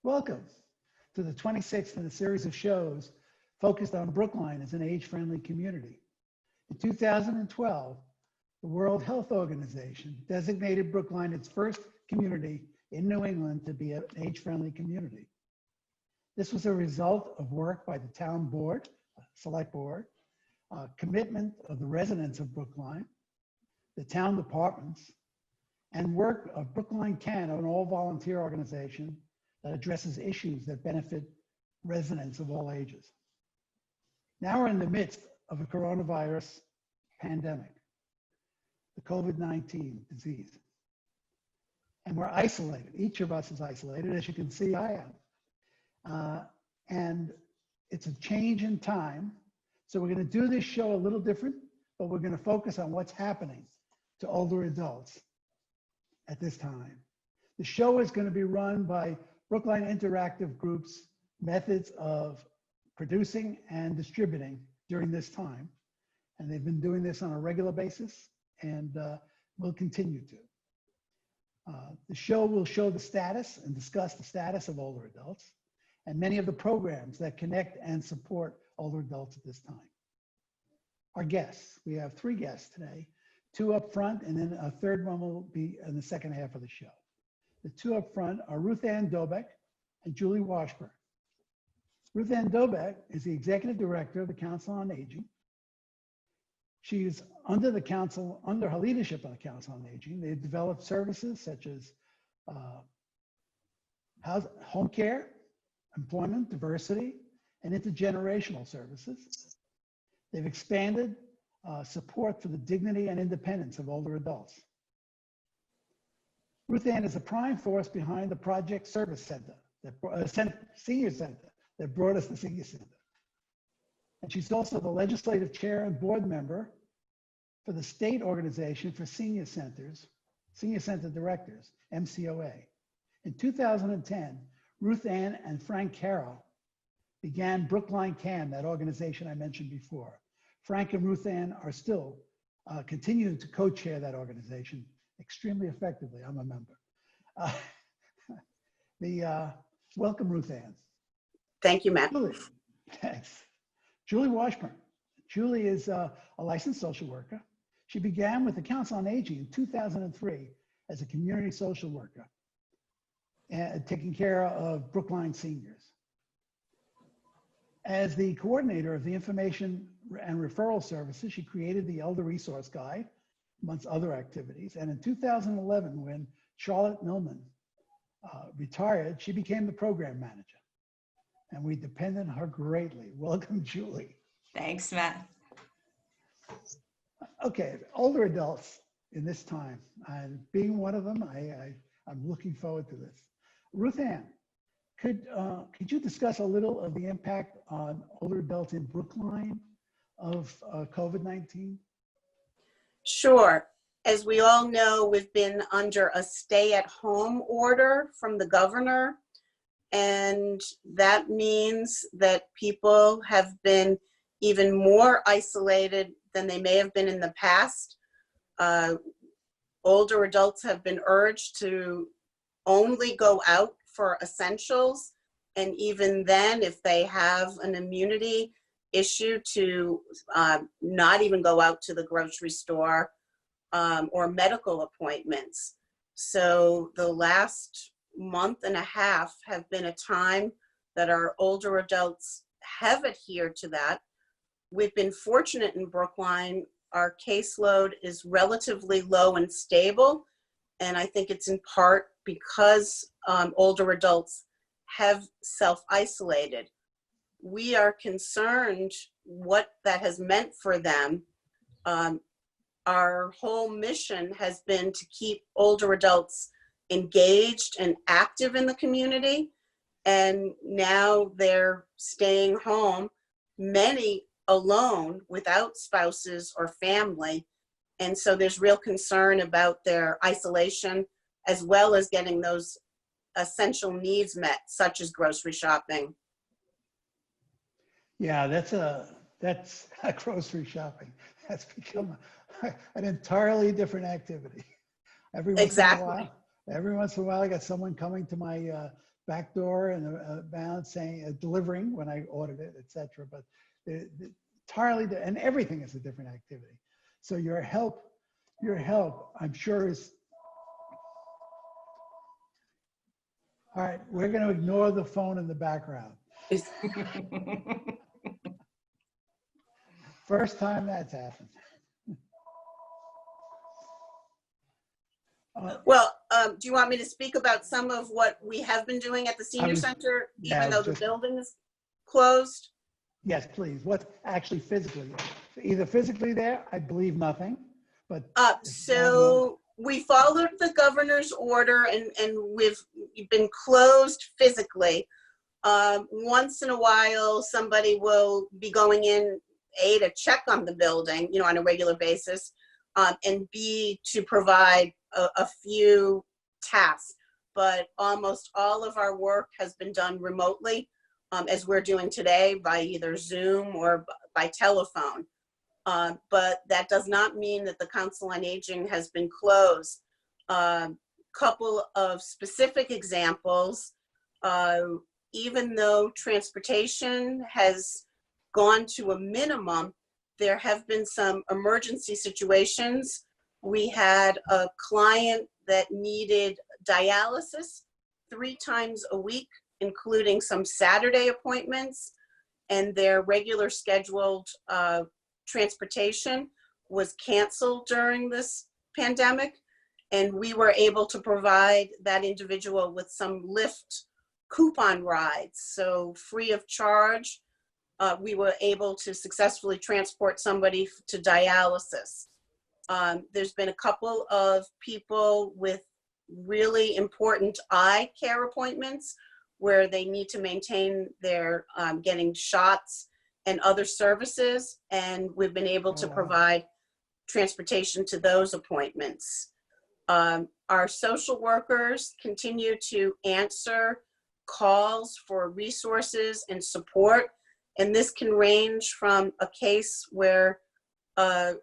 Welcome to the 26th in a series of shows focused on Brookline as an age-friendly community. In 2012, the World Health Organization designated Brookline its first community in New England to be an age-friendly community. This was a result of work by the town board, select board, commitment of the residents of Brookline, the town departments, and work of Brookline Can, an all-volunteer organization that addresses issues that benefit residents of all ages. Now we're in the midst of a coronavirus pandemic, the COVID-19 disease. And we're isolated. Each of us is isolated. As you can see, I am. And it's a change in time. So we're going to do this show a little different, but we're going to focus on what's happening to older adults at this time. The show is going to be run by Brookline Interactive Group's methods of producing and distributing during this time. And they've been doing this on a regular basis and will continue to. The show will show the status and discuss the status of older adults and many of the programs that connect and support older adults at this time. Our guests, we have 3 guests today, 2 up front, and then a third one will be in the second half of the show. The 2 up front are Ruthann Dobek and Julie Washburn. Ruthann Dobek is the Executive Director of the Council on Aging. She is under her leadership of the Council on Aging, they've developed services such as home care, employment, diversity, and intergenerational services. They've expanded support for the dignity and independence of older adults. Ruthann is a prime force behind the Project Service Center, Senior Center, that brought us the Senior Center. And she's also the legislative chair and board member for the state organization for senior centers, Senior Center Directors, MCOA. In 2010, Ruthann and Frank Carroll began Brookline Can, that organization I mentioned before. Frank and Ruthann are still continuing to co-chair that organization extremely effectively. I'm a member. Welcome, Ruthann. Thank you, Matt. Julie, thanks. Julie Washburn. Julie is a licensed social worker. She began with the Council on Aging in 2003 as a community social worker, and taking care of Brookline seniors. As the coordinator of the information and referral services, she created the Elder Resource Guide, amongst other activities. And in 2011, when Charlotte Millman retired, she became the program manager. And we depend on her greatly. Welcome, Julie. Thanks, Matt. Okay, older adults in this time, and being one of them, I'm looking forward to this. Ruthann, could you discuss a little of the impact on older adults in Brookline of COVID-19? Sure. As we all know, we've been under a stay-at-home order from the governor, and that means that people have been even more isolated than they may have been in the past. Older adults have been urged to only go out for essentials, and even then, if they have an immunity issue, to not even go out to the grocery store or medical appointments. So the last month and a half have been a time that our older adults have adhered to that. We've been fortunate in Brookline. Our caseload is relatively low and stable, and I think it's in part because older adults have self-isolated. We are concerned what that has meant for them. our whole mission has been to keep older adults engaged and active in the community. And now they're staying home, many alone without spouses or family. And so there's real concern about their isolation, as well as getting those essential needs met, such as grocery shopping. Yeah, that's a grocery shopping. That's become an entirely different activity. Every once Exactly. in a while, I got someone coming to my back door and bound saying, delivering when I ordered it, etc. But entirely, and everything is a different activity. So your help, I'm sure is. All right, we're going to ignore the phone in the background. First time that's happened. Well, do you want me to speak about some of what we have been doing at the senior center, even though the building is closed? Yes, please. What's actually physically, either physically there, I believe nothing, but. So we followed the governor's order and we've been closed physically. Once in a while, somebody will be going in, A, to check on the building, on a regular basis, and B, to provide a few tasks. But almost all of our work has been done remotely, as we're doing today, by either Zoom or by telephone. But that does not mean that the Council on Aging has been closed. Couple of specific examples, even though transportation has gone to a minimum, there have been some emergency situations. We had a client that needed dialysis 3 times a week, including some Saturday appointments, and their regular scheduled transportation was canceled during this pandemic. And we were able to provide that individual with some Lyft coupon rides. So free of charge, we were able to successfully transport somebody to dialysis. There's been a couple of people with really important eye care appointments where they need to maintain their getting shots and other services, and we've been able to provide transportation to those appointments. Our social workers continue to answer calls for resources and support, and this can range from a case where an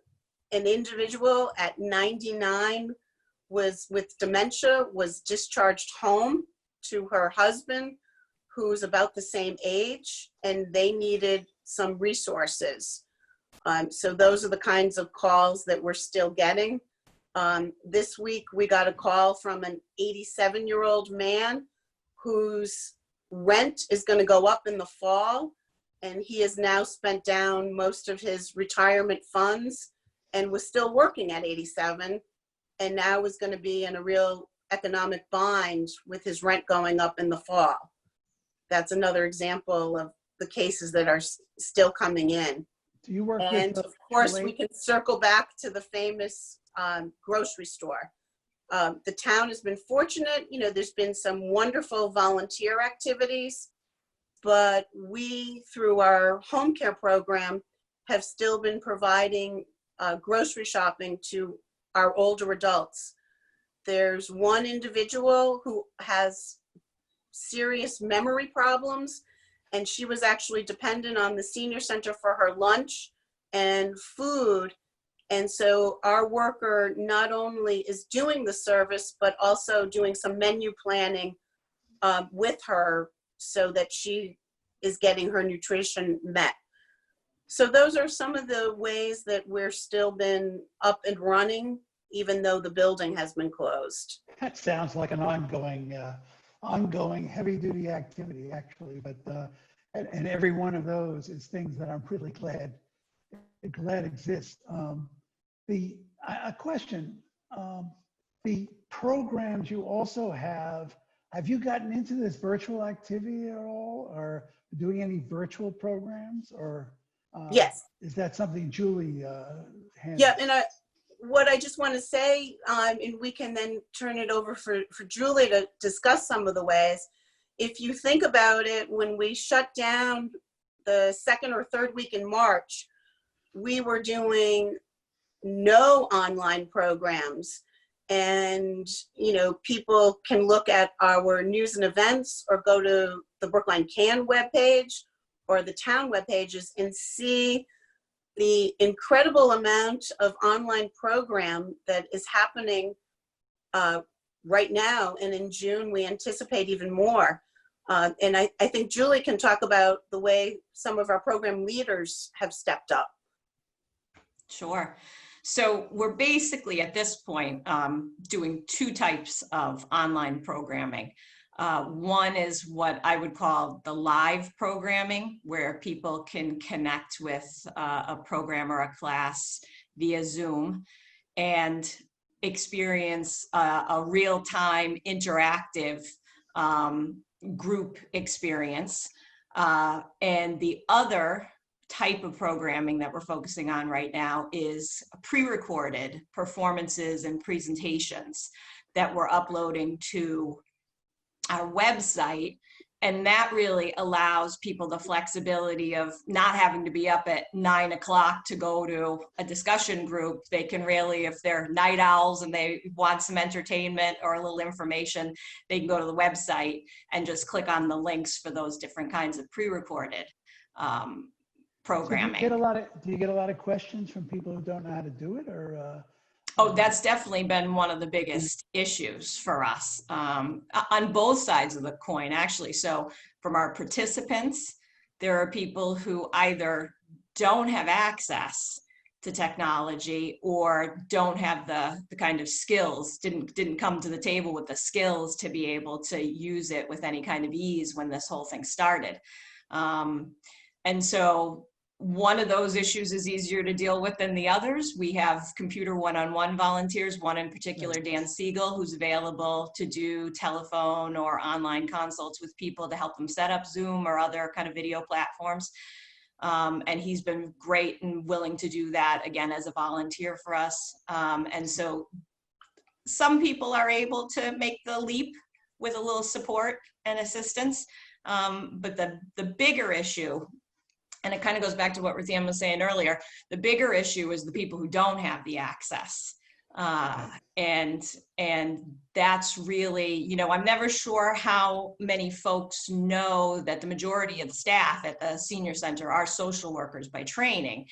individual at 99 with dementia was discharged home to her husband, who's about the same age, and they needed some resources. So those are the kinds of calls that we're still getting. This week, we got a call from an 87-year-old man whose rent is going to go up in the fall, and he has now spent down most of his retirement funds and was still working at 87, and now is going to be in a real economic bind with his rent going up in the fall. That's another example of the cases that are still coming in. Do you work and with, of course, we can circle back to the famous grocery store. The town has been fortunate. There's been some wonderful volunteer activities, but we, through our home care program, have still been providing grocery shopping to our older adults. There's one individual who has serious memory problems, and she was actually dependent on the senior center for her lunch and food. And so our worker not only is doing the service, but also doing some menu planning with her so that she is getting her nutrition met. So those are some of the ways that we're still been up and running, even though the building has been closed. That sounds like an ongoing heavy-duty activity, actually. But and every one of those is things that I'm really glad exist. A question: the programs you also have you gotten into this virtual activity at all, or doing any virtual programs, or yes, is that something Julie handles? Yeah, and what I just want to say, and we can then turn it over for Julie to discuss some of the ways. If you think about it, when we shut down the second or third week in March, we were doing no online programs. And, you know, people can look at our news and events or go to the Brookline CAN webpage or the town web pages and see the incredible amount of online program that is happening right now. And in June, we anticipate even more. And I think Julie can talk about the way some of our program leaders have stepped up. Sure. So we're basically at this point doing two types of online programming. One is what I would call the live programming, where people can connect with a program or a class via Zoom and experience a real-time interactive group experience. And the other type of programming that we're focusing on right now is pre-recorded performances and presentations that we're uploading to our website. And that really allows people the flexibility of not having to be up at 9 o'clock to go to a discussion group. They can really, if they're night owls and they want some entertainment or a little information, they can go to the website and just click on the links for those different kinds of pre-recorded programming. So do you get a lot of questions from people who don't know how to do it, or? Oh, that's definitely been one of the biggest issues for us on both sides of the coin, actually. So from our participants, there are people who either don't have access to technology or don't have the kind of skills, didn't come to the table with the skills to be able to use it with any kind of ease when this whole thing started. And so one of those issues is easier to deal with than the others. We have computer one-on-one volunteers, one in particular, Dan Siegel, who's available to do telephone or online consults with people to help them set up Zoom or other kind of video platforms. And he's been great and willing to do that, again, as a volunteer for us. And so some people are able to make the leap with a little support and assistance. But the bigger issue, and it kind of goes back to what Ruthann was saying earlier, the bigger issue is the people who don't have the access. And that's really, you know, I'm never sure how many folks know that the majority of the staff at the senior center are social workers by training.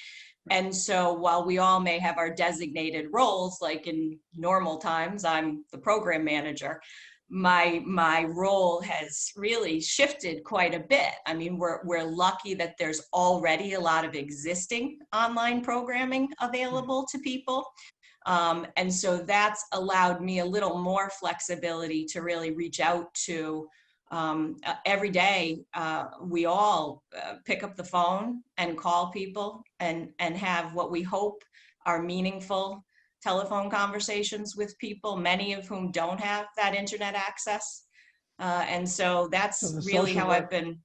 And so while we all may have our designated roles, like in normal times, I'm the program manager, my role has really shifted quite a bit. I mean, we're lucky that there's already a lot of existing online programming available to people. And so that's allowed me a little more flexibility to really reach out to every day. We all pick up the phone and call people and have what we hope are meaningful telephone conversations with people, many of whom don't have that internet access. And so that's really how I've been.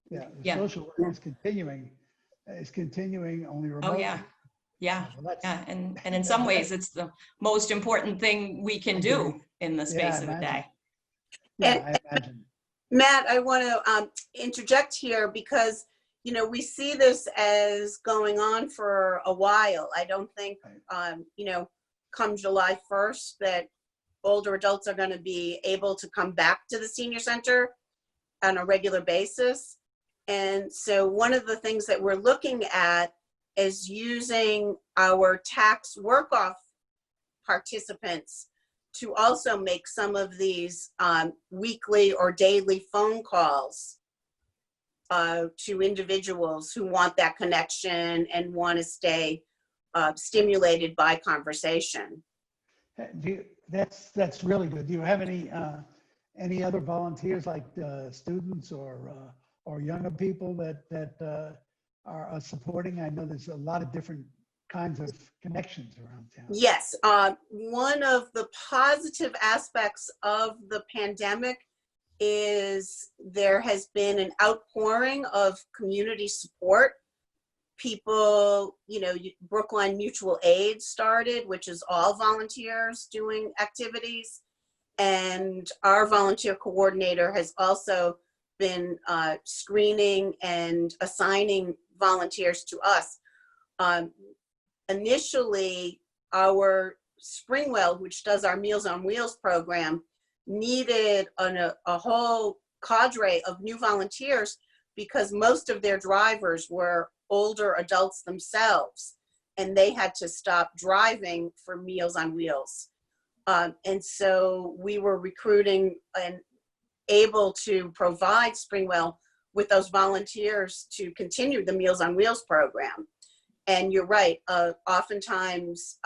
Yeah, the social work is continuing only remotely. Oh yeah, yeah, yeah. And in some ways it's the most important thing we can do in the space of a day. Yeah, I imagine. Matt, I want to interject here because, you know, we see this as going on for a while. I don't think, you know, come July 1st that older adults are going to be able to come back to the senior center on a regular basis. And so one of the things that we're looking at is using our tax work-off participants to also make some of these weekly or daily phone calls to individuals who want that connection and want to stay stimulated by conversation. That's really good. Do you have any other volunteers, like students or younger people that are supporting? I know there's a lot of different kinds of connections around town. Yes, one of the positive aspects of the pandemic is there has been an outpouring of community support people, Brookline Mutual Aid started, which is all volunteers doing activities. And our volunteer coordinator has also been screening and assigning volunteers to us. Initially, our Springwell, which does our Meals on Wheels program, needed a whole cadre of new volunteers because most of their drivers were older adults themselves, and they had to stop driving for Meals on Wheels. And so we were recruiting and able to provide Springwell with those volunteers to continue the Meals on Wheels program. And you're right, oftentimes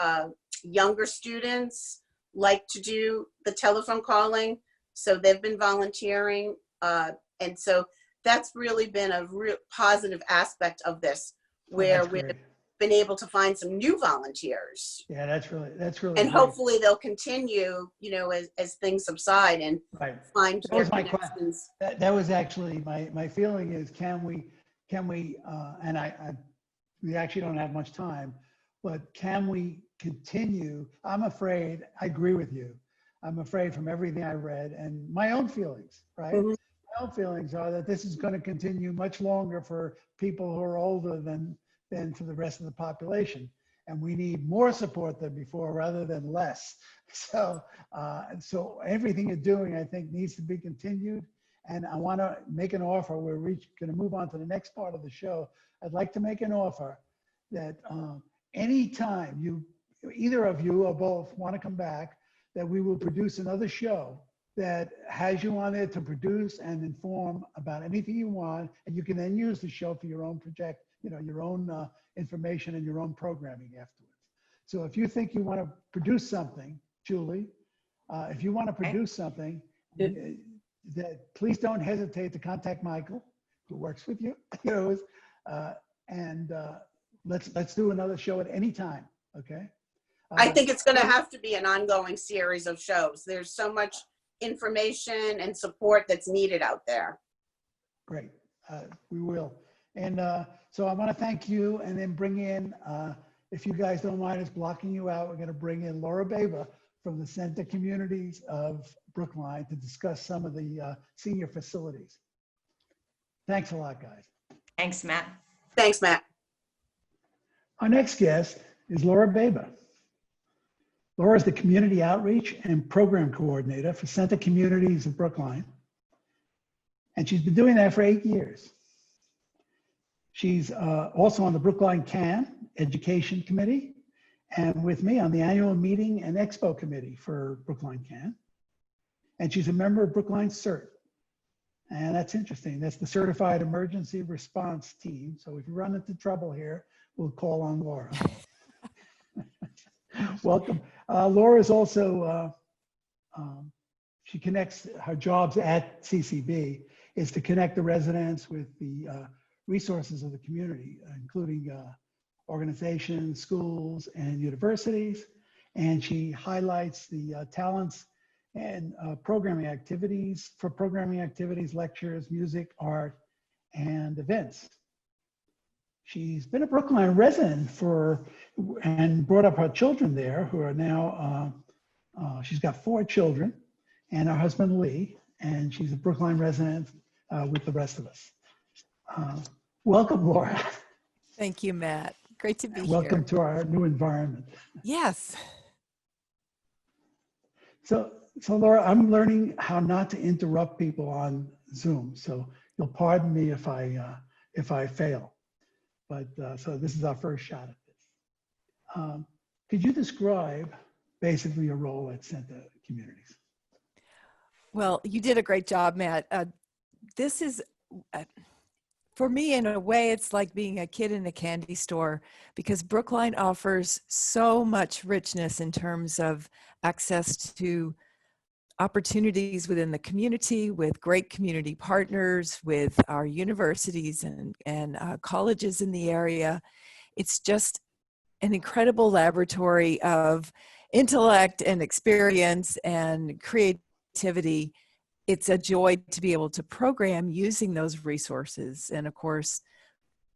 younger students like to do the telephone calling, so they've been volunteering. And so that's really been a real positive aspect of this, where we've been able to find some new volunteers. Yeah, that's really and great. Hopefully they'll continue, as things subside and find that their was my connections. that was actually my feeling is, can we and we actually don't have much time, but can we continue? I'm afraid, I agree with you. I'm afraid from everything I read and my own feelings, right? Mhm. My own feelings are that this is going to continue much longer for people who are older than for the rest of the population. And we need more support than before rather than less. So, so everything you're doing, I think, needs to be continued. And I want to make an offer. We're going to move on to the next part of the show. I'd like to make an offer that anytime either of you or both want to come back, that we will produce another show that has you on there to produce and inform about anything you want. And you can then use the show for your own project, your own information and your own programming afterwards. So if you think you want to produce something, Julie, if you want to produce something, that please don't hesitate to contact Michael, who works with you, and let's do another show at any time. Okay. I think it's going to have to be an ongoing series of shows. There's so much information and support that's needed out there. Great. We will. And so I want to thank you, and then bring in, if you guys don't mind us blocking you out, we're going to bring in Laura Baba from the Center Communities of Brookline to discuss some of the senior facilities. Thanks a lot, guys. Thanks, Matt. Thanks, Matt. Our next guest is Laura Baba. Laura is the Community Outreach and Program Coordinator for Center Communities of Brookline. And she's been doing that for 8 years. She's also on the Brookline CAN Education Committee, and with me on the annual meeting and expo committee for Brookline CAN. And she's a member of Brookline CERT. And that's interesting. That's the Certified Emergency Response Team. So if you run into trouble here, we'll call on Laura. Welcome. Laura is also, she connects her jobs at CCB is to connect the residents with the resources of the community, including organizations, schools, and universities. And she highlights the talents and programming activities, lectures, music, art, and events. She's been a Brookline resident and brought up her children there, who are now, she's got 4 children and her husband, Lee, and she's a Brookline resident with the rest of us. Welcome, Laura. Thank you, Matt. Great to be here. Welcome to our new environment. Yes. So Laura, I'm learning how not to interrupt people on Zoom. So you'll pardon me if I fail. But so this is our first shot at this. Could you describe basically your role at Center Communities? Well, you did a great job, Matt. This is, for me, in a way, it's like being a kid in a candy store, because Brookline offers so much richness in terms of access to opportunities within the community, with great community partners, with our universities and colleges in the area. It's just an incredible laboratory of intellect and experience and creativity. It's a joy to be able to program using those resources. And of course,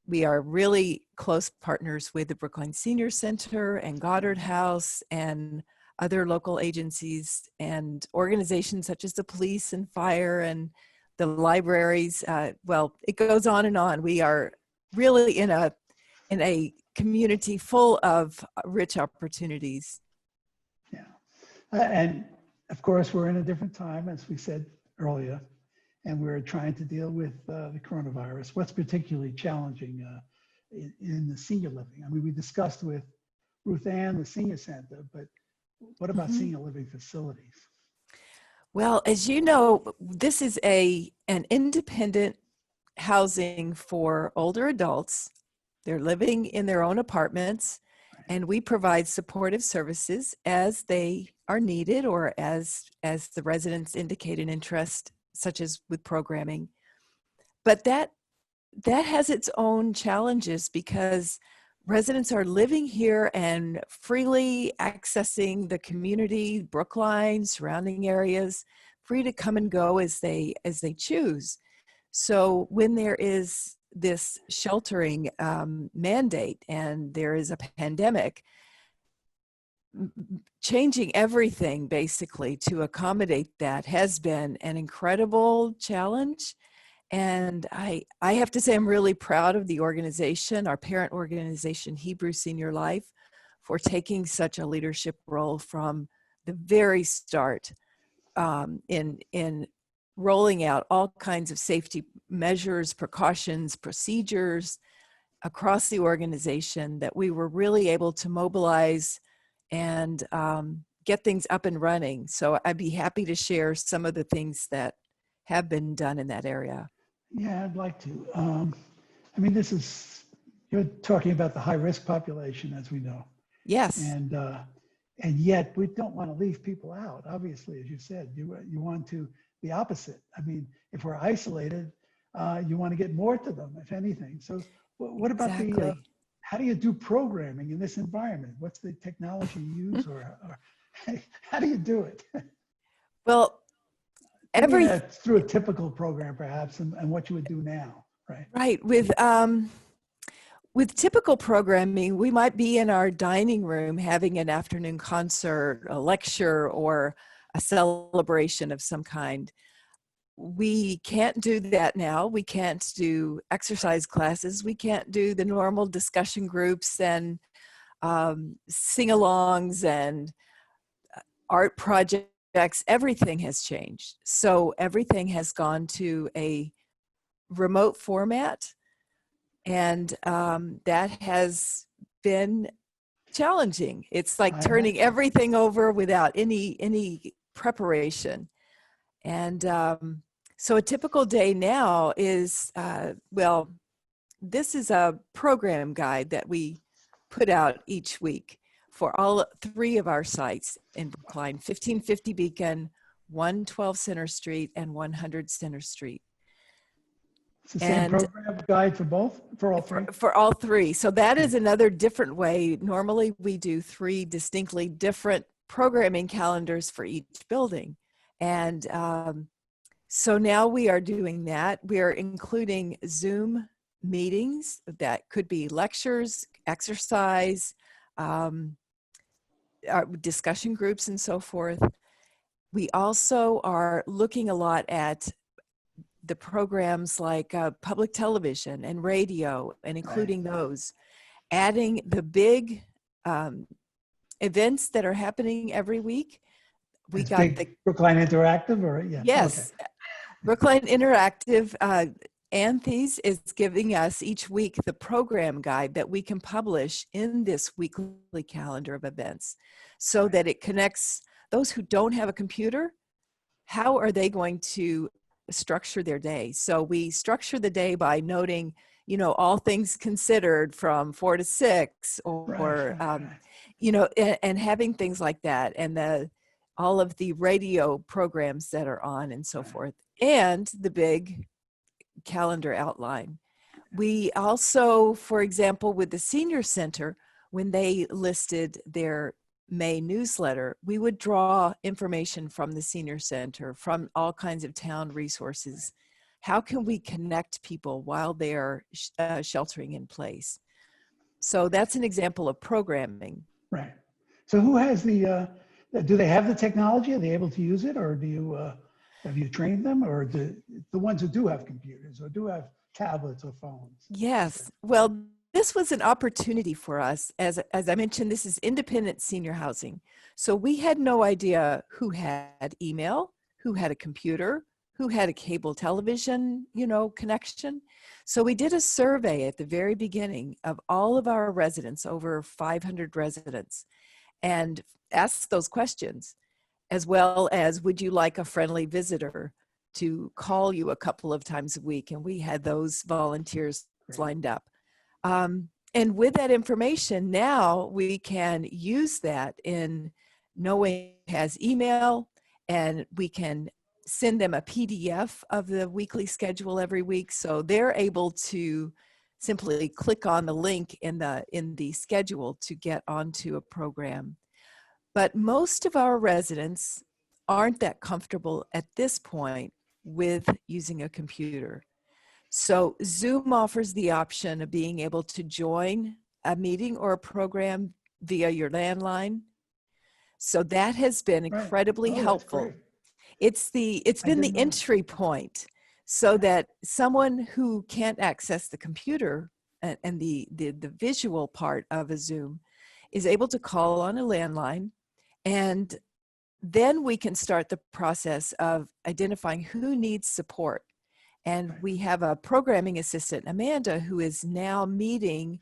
we are really close partners with the Brookline Senior Center and Goddard House and other local agencies and organizations such as the police and fire and the libraries. Well, it goes on and on. We are really in a community full of rich opportunities. Yeah. And of course, we're in a different time, as we said earlier, and we're trying to deal with the coronavirus. What's particularly challenging in the senior living? I mean, we discussed with Ruthann, the senior center, but what about senior living facilities? Well, as you know, this is an independent housing for older adults. They're living in their own apartments, and we provide supportive services as they are needed or as the residents indicate an interest, such as with programming. But that has its own challenges because residents are living here and freely accessing the community, Brookline, surrounding areas, free to come and go as they choose. So when there is this sheltering mandate and there is a pandemic, changing everything basically to accommodate that has been an incredible challenge. And I have to say I'm really proud of the organization, our parent organization, Hebrew Senior Life, for taking such a leadership role from the very start in rolling out all kinds of safety measures, precautions, procedures across the organization that we were really able to mobilize and get things up and running. So I'd be happy to share some of the things that have been done in that area. Yeah, I'd like to. I mean, you're talking about the high-risk population, as we know. Yes. And yet we don't want to leave people out. Obviously, as you said, you want to the opposite. I mean, if we're isolated, you want to get more to them, if anything. So what about exactly. How do you do programming in this environment? What's the technology you use or how do you do it? Well, through a typical program perhaps and what you would do now, right? Right. With typical programming, we might be in our dining room having an afternoon concert, a lecture, or a celebration of some kind. We can't do that now. We can't do exercise classes. We can't do the normal discussion groups and sing-alongs and art projects. Everything has changed. So everything has gone to a remote format. And that has been challenging. It's like turning everything over without any preparation. And so a typical day now is, this is a program guide that we put out each week for all 3 of our sites in Brookline, 1550 Beacon, 112 Center Street, and 100 Center Street. It's the same program guide for all 3? For all 3. So that is another different way. Normally we do 3 distinctly different programming calendars for each building. And so now we are doing that. We are including Zoom meetings that could be lectures, exercise, discussion groups, and so forth. We also are looking a lot at the programs like public television and radio and including those, adding the big events that are happening every week. We got the Brookline Interactive, or yes, okay. Brookline Interactive. Anthony's is giving us each week the program guide that we can publish in this weekly calendar of events so that it connects those who don't have a computer. How are they going to structure their day? So we structure the day by noting, all things considered from 4 to 6 or and having things like that, and all of the radio programs that are on and so forth, and the big calendar outline. We also, for example, with the senior center, when they listed their May newsletter, we would draw information from the senior center, from all kinds of town resources, how can we connect people while they're sheltering in place? So that's an example of programming. Right. So who has do they have the technology? Are they able to use it, or have you trained them, or the ones who do have computers or do have tablets or phones? Yes. Well, this was an opportunity for us. As I mentioned, this is independent senior housing. So we had no idea who had email, who had a computer, who had a cable television, connection. So we did a survey at the very beginning of all of our residents, over 500 residents, and asked those questions, as well as, would you like a friendly visitor to call you a couple of times a week? And we had those volunteers lined up. And with that information, now we can use that in knowing who has email, and we can send them a PDF of the weekly schedule every week. So they're able to simply click on the link in the schedule to get onto a program. But most of our residents aren't that comfortable at this point with using a computer. So Zoom offers the option of being able to join a meeting or a program via your landline. So that has been incredibly Right. Oh, helpful. that's great. It's been the entry point, so that someone who can't access the computer and the visual part of a Zoom is able to call on a landline, and then we can start the process of identifying who needs support. And we have a programming assistant, Amanda, who is now meeting,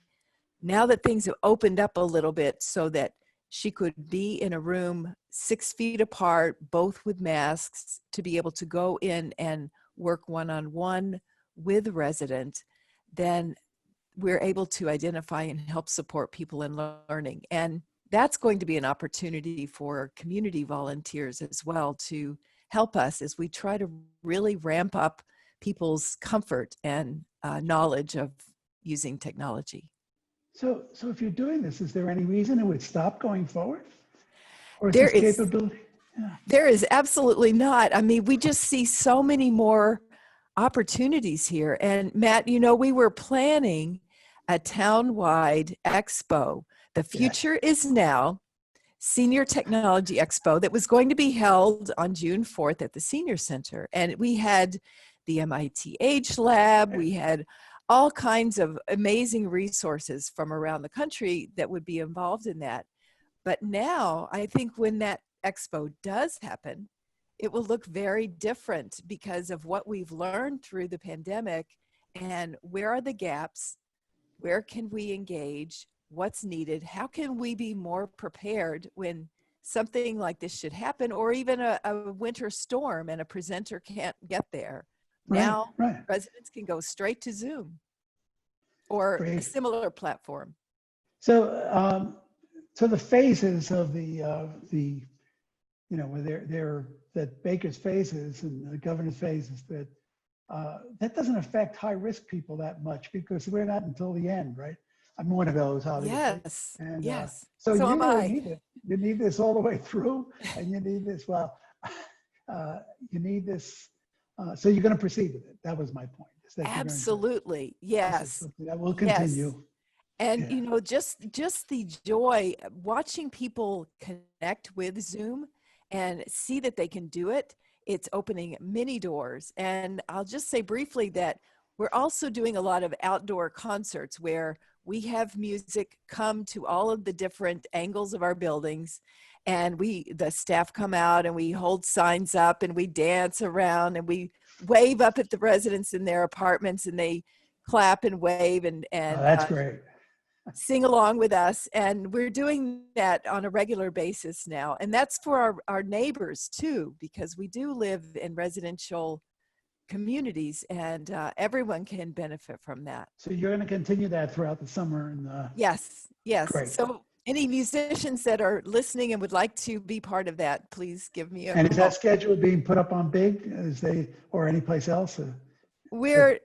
now that things have opened up a little bit, so that she could be in a room 6 feet apart, both with masks, to be able to go in and work one-on-one with a resident. Then we're able to identify and help support people in learning. And that's going to be an opportunity for community volunteers as well to help us as we try to really ramp up people's comfort and knowledge of using technology. So if you're doing this, is there any reason it would stop going forward? Or is There this is, capability? Yeah. there is absolutely not. I mean, we just see so many more opportunities here. And Matt, we were planning a town-wide expo. The future is now, Senior Technology Expo, that was going to be held on June 4th at the Senior Center. And we had the MIT Age Lab, we had all kinds of amazing resources from around the country that would be involved in that. But now, I think when that expo does happen, it will look very different because of what we've learned through the pandemic, and where are the gaps, where can we engage, what's needed, how can we be more prepared when something like this should happen, or even a winter storm and a presenter can't get there. Now, residents can go straight to Zoom or a similar platform. So, so the phases of where they're that Baker's phases and the governor's phases, that doesn't affect high risk people that much, because we're not until the end, right? I'm one of those, obviously. Yes. And, yes. So you am really I. need it. You need this all the way through, and you need this. Well, you need this. So you're going to proceed with it. That was my point. Absolutely. Yes. That will continue. Yes. And just the joy watching people connect with Zoom and see that they can do it. It's opening many doors. And I'll just say briefly that we're also doing a lot of outdoor concerts where we have music come to all of the different angles of our buildings, and the staff come out and we hold signs up and we dance around and we wave up at the residents in their apartments, and they clap and wave and that's great. Sing along with us. And we're doing that on a regular basis now. And that's for our neighbors too, because we do live in residential communities, and everyone can benefit from that. So you're going to continue that throughout the summer? And Yes. Great. So any musicians that are listening and would like to be part of that, please give me a And call. is that schedule being put up on Big, or any place else? We're,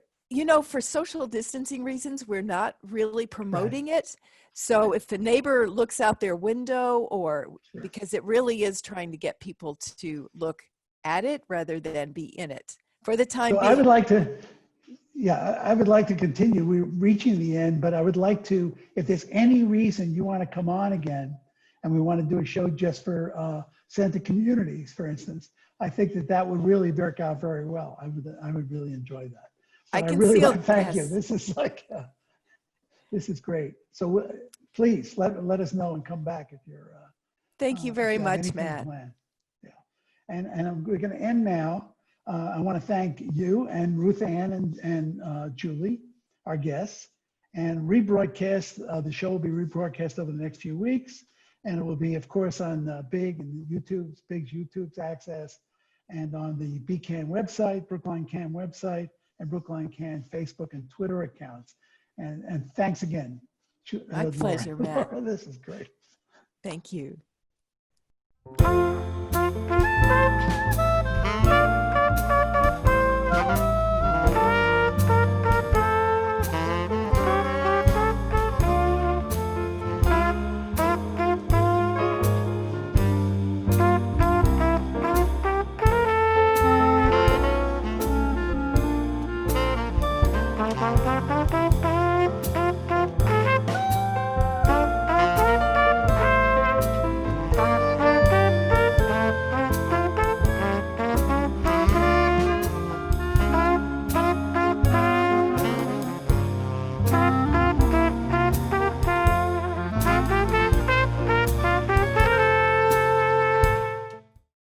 for social distancing reasons, we're not really promoting it. So if the neighbor looks out their window, or because it really is trying to get people to look at it rather than be in it. For the time So being. I would like to, yeah, I would like to continue. We're reaching the end, but I would like to, if there's any reason you want to come on again, and we want to do a show just for center communities, for instance, I think that that would really work out very well. I would really enjoy that. So I can really feel- want to thank you. yes. This is like, this is great. So please let us know and come back if you're. Thank you if very have much, anything Matt. planned. Yeah, we're going to end now. I want to thank you and Ruthann and Julie, our guests, and rebroadcast. The show will be rebroadcast over the next few weeks, and it will be, of course, on Big's YouTube's access, and on the BCAN website, Brookline CAN website, and Brookline CAN Facebook and Twitter accounts. And thanks again. My Laura. pleasure, Matt. Laura, this is great. Thank you.